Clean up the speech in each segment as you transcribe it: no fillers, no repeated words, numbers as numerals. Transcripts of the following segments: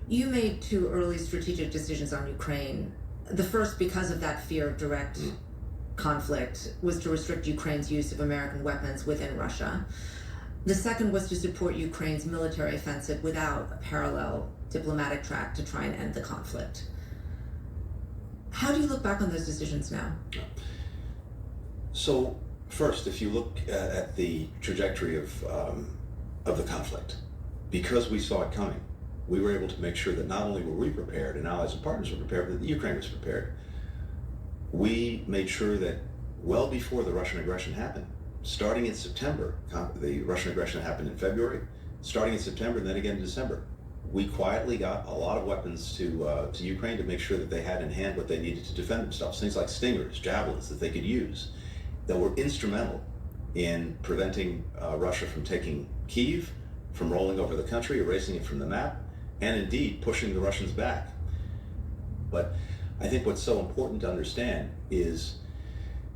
You made two early strategic decisions on Ukraine. The first, because of that fear of direct conflict, was to restrict Ukraine's use of American weapons within Russia. The second was to support Ukraine's military offensive without a parallel diplomatic track to try and end the conflict. How do you look back on those decisions now? So, first, if you look at the trajectory of the conflict, because we saw it coming, we were able to make sure that not only were we prepared and allies and partners were prepared, but that Ukraine was prepared. We made sure that well before the Russian aggression happened, starting in September, the Russian aggression happened in February, starting in September and then again in December, we quietly got a lot of weapons to Ukraine to make sure that they had in hand what they needed to defend themselves. Things like Stingers, javelins that they could use, that were instrumental in preventing Russia from taking Kyiv, from rolling over the country, erasing it from the map, and indeed pushing the Russians back. But I think what's so important to understand is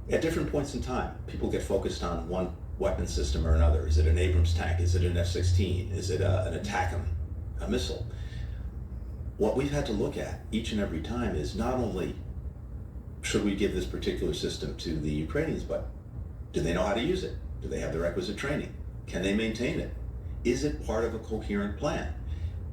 at different points in time, people get focused on one weapon system or another. Is it an Abrams tank? Is it an F-16? Is it an ATACMS, a missile? What we've had to look at each and every time is not only should we give this particular system to the Ukrainians, but do they know how to use it? Do they have the requisite training? Can they maintain it? Is it part of a coherent plan?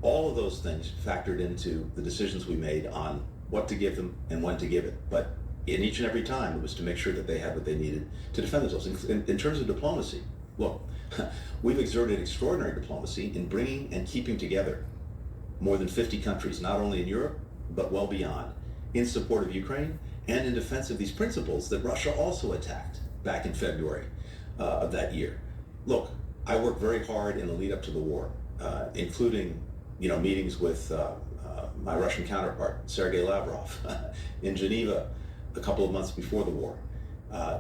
All of those things factored into the decisions we made on what to give them and when to give it. But in each and every time, it was to make sure that they had what they needed to defend themselves. In terms of diplomacy, look, we've exerted extraordinary diplomacy in bringing and keeping together more than 50 countries, not only in Europe, but well beyond, in support of Ukraine and in defense of these principles that Russia also attacked back in February of that year. Look, I worked very hard in the lead up to the war, including meetings with my Russian counterpart, Sergei Lavrov, in Geneva a couple of months before the war,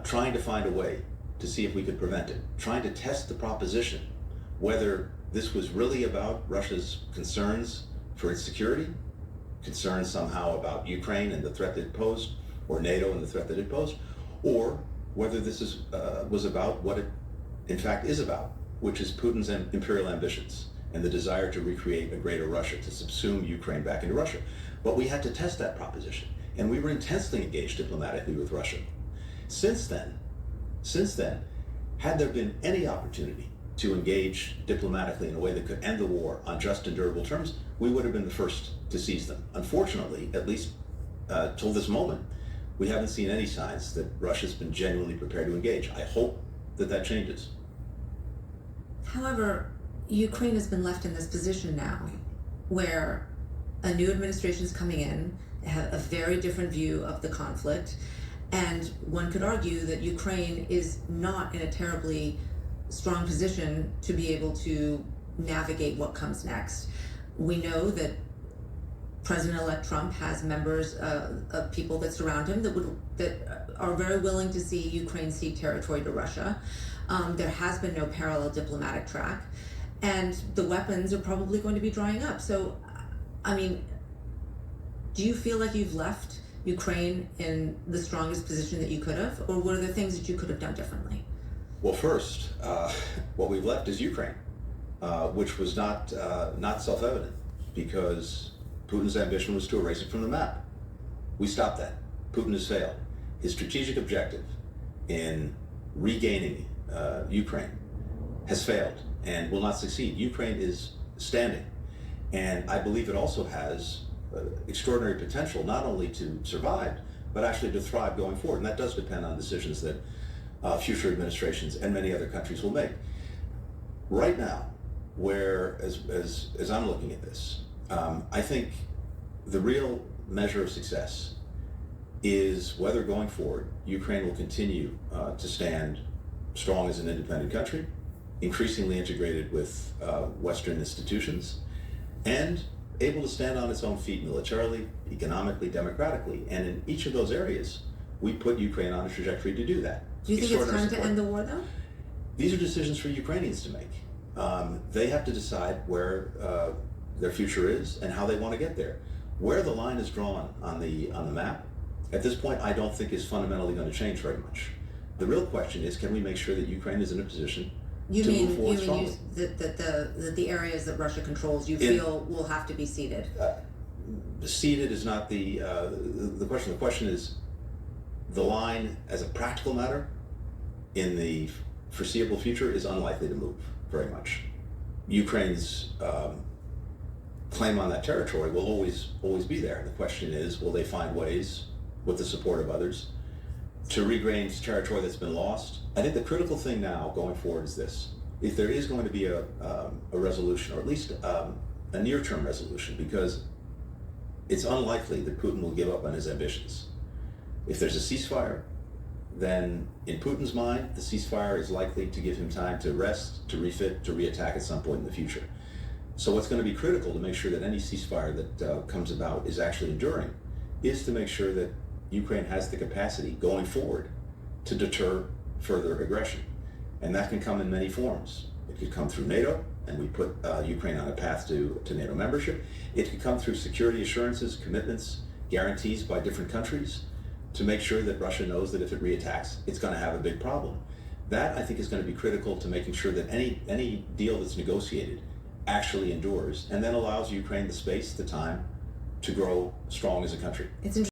trying to find a way to see if we could prevent it, trying to test the proposition whether this was really about Russia's concerns for its security, concerns somehow about Ukraine and the threat that it posed, or NATO and the threat that it posed, or whether this was about what it in fact is about, which is Putin's imperial ambitions and the desire to recreate a greater Russia, to subsume Ukraine back into Russia. But we had to test that proposition, and we were intensely engaged diplomatically with Russia. Since then, had there been any opportunity to engage diplomatically in a way that could end the war on just and durable terms, we would have been the first to seize them. Unfortunately, at least till this moment, we haven't seen any signs that Russia's been genuinely prepared to engage. I hope that changes. However, Ukraine has been left in this position now where a new administration is coming in, have a very different view of the conflict, and one could argue that Ukraine is not in a terribly strong position to be able to navigate what comes next. We know that President-elect Trump has members of people that surround him that are very willing to see Ukraine cede territory to Russia. There has been no parallel diplomatic track, and the weapons are probably going to be drying up. So, I mean, do you feel like you've left Ukraine in the strongest position that you could have, or were there things that you could have done differently? Well, first, what we've left is Ukraine, which was not self-evident, because Putin's ambition was to erase it from the map. We stopped that. Putin has failed. His strategic objective in regaining Ukraine has failed and will not succeed. Ukraine is standing, and I believe it also has extraordinary potential not only to survive, but actually to thrive going forward. And that does depend on decisions that future administrations and many other countries will make. Right now, as I'm looking at this, I think the real measure of success is whether going forward Ukraine will continue to stand strong as an independent country, increasingly integrated with Western institutions, and able to stand on its own feet militarily, economically, democratically. And in each of those areas, we put Ukraine on a trajectory to do that. Do you think it's time to end the war, though? These are decisions for Ukrainians to make. They have to decide where their future is and how they want to get there. Where the line is drawn on the map, at this point, I don't think is fundamentally going to change very much. The real question is, can we make sure that Ukraine is in a position You to mean move forward you strongly. mean that the areas that Russia controls you In- feel will have to be ceded? Ceded is not the question. The question is the line, as a practical matter, in the foreseeable future, is unlikely to move very much. Ukraine's claim on that territory will always be there. The question is, will they find ways, with the support of others, to regain territory that's been lost? I think the critical thing now going forward is this: if there is going to be a resolution, or at least a near-term resolution, because it's unlikely that Putin will give up on his ambitions. If there's a ceasefire, then in Putin's mind, the ceasefire is likely to give him time to rest, to refit, to reattack at some point in the future. So what's going to be critical to make sure that any ceasefire that comes about is actually enduring is to make sure that Ukraine has the capacity going forward to deter further aggression. And that can come in many forms. It could come through NATO, and we put Ukraine on a path to NATO membership. It could come through security assurances, commitments, guarantees by different countries to make sure that Russia knows that if it reattacks, it's going to have a big problem. That, I think, is going to be critical to making sure that any deal that's negotiated actually endures, and then allows Ukraine the space, the time to grow strong as a country. It's